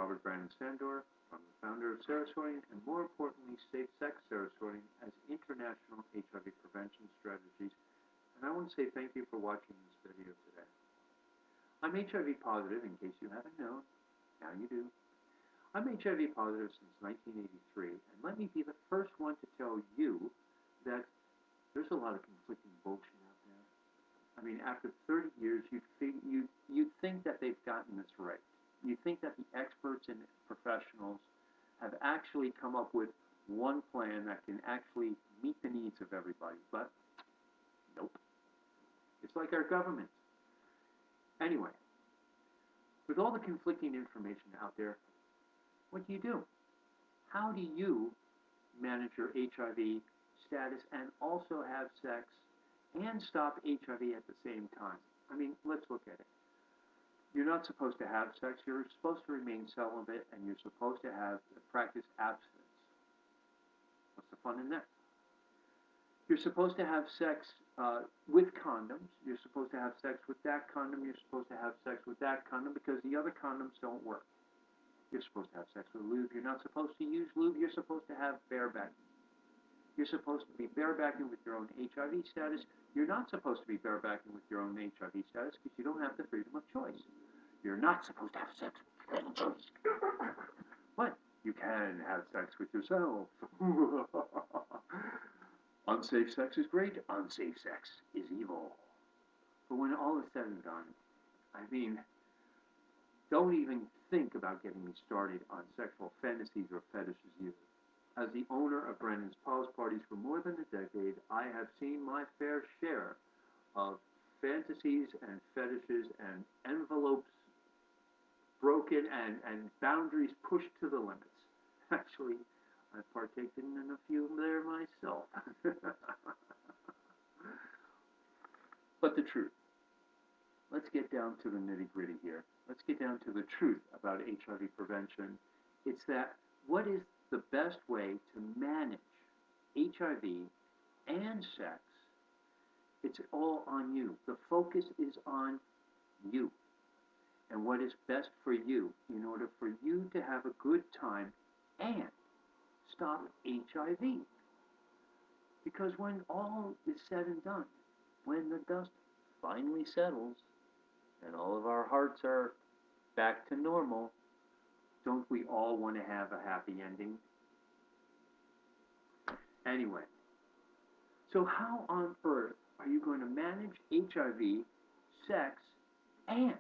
Robert Brandon Sandor. I'm the founder of Sarah Sorting and, more importantly, Safe Sex Sarah Sorting as International HIV Prevention Strategies. And I want to say thank you for watching this video today. I'm HIV positive, in case you haven't known. Now you do. I'm HIV positive since 1983, and let me be the first one to tell you that there's a lot of conflicting bullshit out there. I mean, after 30 years, you'd think that they've gotten this right. You think that the experts and professionals have actually come up with one plan that can actually meet the needs of everybody, but nope. It's like our government. Anyway, with all the conflicting information out there, what do? How do you manage your HIV status and also have sex and stop HIV at the same time? I mean, let's look at it. You're not supposed to have sex. You're supposed to remain celibate, and you're supposed to practice abstinence. What's the fun in that? You're supposed to have sex with condoms. You're supposed to have sex with that condom. You're supposed to have sex with that condom because the other condoms don't work. You're supposed to have sex with lube. You're not supposed to use lube. You're supposed to have barebacking. You're supposed to be barebacking with your own HIV status. You're not supposed to be barebacking with your own HIV status because you don't have the freedom of choice. You're not supposed to have sex with your own choice. But you can have sex with yourself. Unsafe sex is great. Unsafe sex is evil. But when all is said and done, I mean, don't even think about getting me started on sexual fantasies or fetishes either. As the owner of Brandon's Pause Parties for more than a decade, I have seen my fair share of fantasies and fetishes and envelopes broken and boundaries pushed to the limits. Actually, I've partaken in a few there myself. But the truth. Let's get down to the nitty-gritty here. Let's get down to the truth about HIV prevention. It's that what is the best way to manage HIV and sex? It's all on you. The focus is on you and what is best for you in order for you to have a good time and stop HIV. Because when all is said and done, when the dust finally settles, and all of our hearts are back to normal, don't we all want to have a happy ending? Anyway, so how on earth are you going to manage HIV, sex, and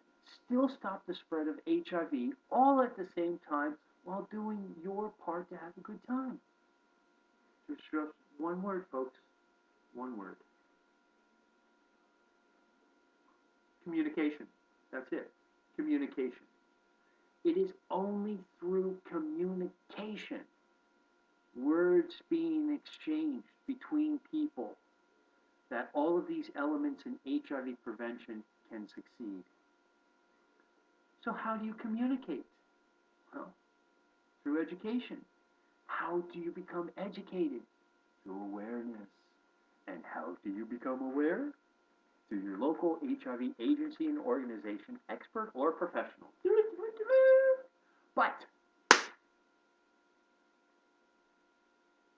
still stop the spread of HIV all at the same time while doing your part to have a good time? It's just one word, folks. One word. Communication. That's it. Communication. It is only through communication, words being exchanged between people, that all of these elements in HIV prevention can succeed. So how do you communicate? Well, through education. How do you become educated? Through awareness. And how do you become aware? Through your local HIV agency and organization, expert or professional. But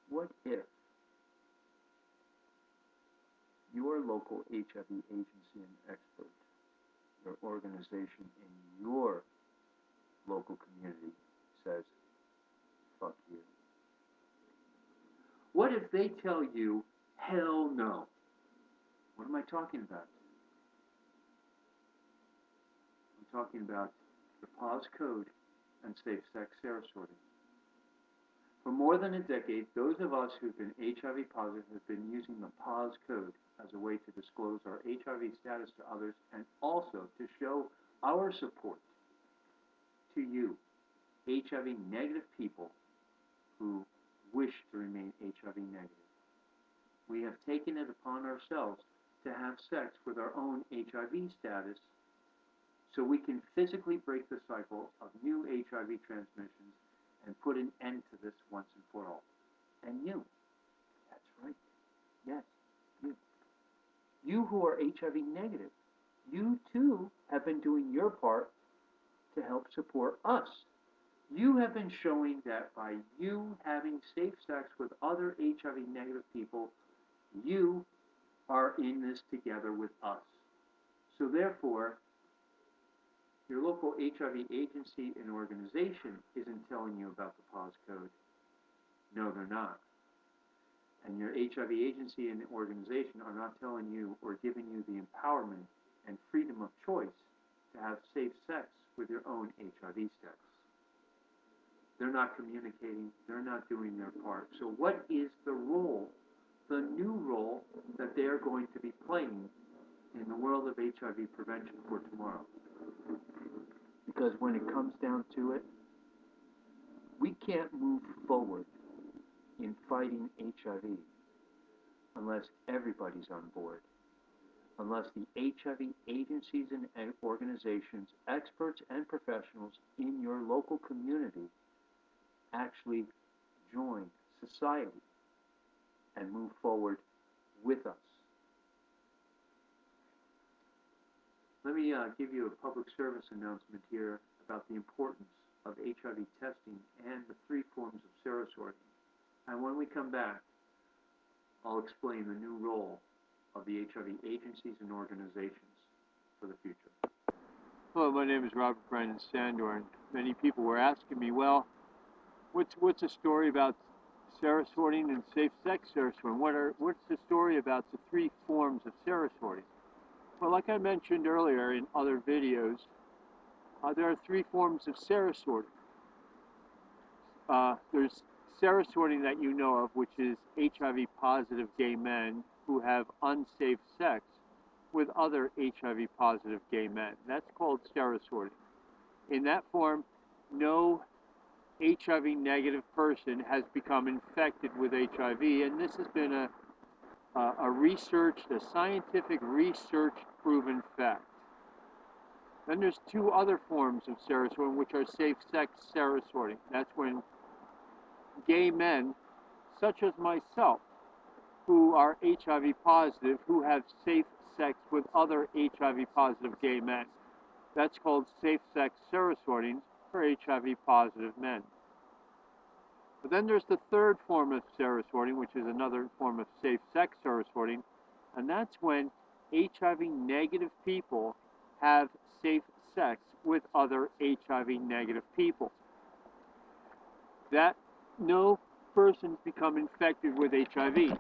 what if your local HIV agency and expert, your organization in your local community says, fuck you? What if they tell you, hell no? What am I talking about? I'm talking about the Pause Code and Safe Sex Sarah Sorting. For more than a decade, those of us who've been HIV positive have been using the Pause Code as a way to disclose our HIV status to others and also to show our support to you, HIV negative people who wish to remain HIV negative. We have taken it upon ourselves to have sex with our own HIV status so we can physically break the cycle of new HIV transmissions and put an end to this once and for all. And you, that's right, yes, you. You who are HIV negative, you too have been doing your part to help support us You have been showing that by you having safe sex with other HIV negative people, you are in this together with us. So therefore, your local HIV agency and organization isn't telling you about the PAWS code. No, they're not. And your HIV agency and organization are not telling you or giving you the empowerment and freedom of choice to have safe sex with your own HIV sex. They're not communicating. They're not doing their part. So what is the role, the new role that they're going to be playing in the world of HIV prevention for tomorrow? Because when it comes down to it, we can't move forward in fighting HIV unless everybody's on board, unless the HIV agencies and organizations, experts and professionals in your local community actually join society and move forward with us. Let me give you a public service announcement here about the importance of HIV testing and the 3 forms of serosorting. And when we come back, I'll explain the new role of the HIV agencies and organizations for the future. Hello, my name is Robert Brandon Sandor, and many people were asking me, well, what's the story about serosorting and safe sex serosorting? What's the story about the 3 forms of serosorting? Well, like I mentioned earlier in other videos, there are 3 forms of serosorting. There's serosorting that you know of, which is HIV positive gay men who have unsafe sex with other HIV positive gay men. That's called serosorting. In that form, no HIV negative person has become infected with HIV, and this has been a scientific research proven fact. Then there's 2 other forms of serosorting, which are safe sex serosorting. That's when gay men, such as myself, who are HIV positive, who have safe sex with other HIV positive gay men. That's called safe sex serosorting for HIV positive men. But then there's the 3rd form of serosorting, which is another form of safe sex serosorting, and that's when HIV negative people have safe sex with other HIV negative people. That no persons become infected with HIV.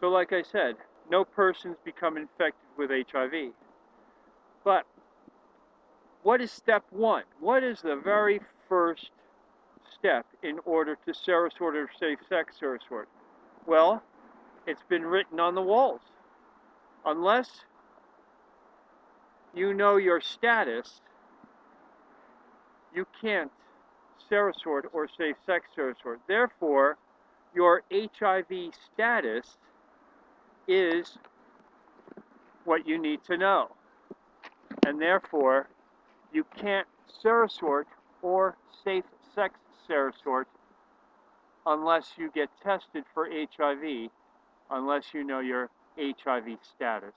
So like I said, no persons become infected with HIV. But what is step 1? What is the very first step in order to serosort or safe sex serosort? Well, it's been written on the walls. Unless you know your status, you can't serosort or safe sex serosort. Therefore, your HIV status is what you need to know. And therefore, you can't serosort or safe sex serosort unless you get tested for HIV, unless you know your HIV status.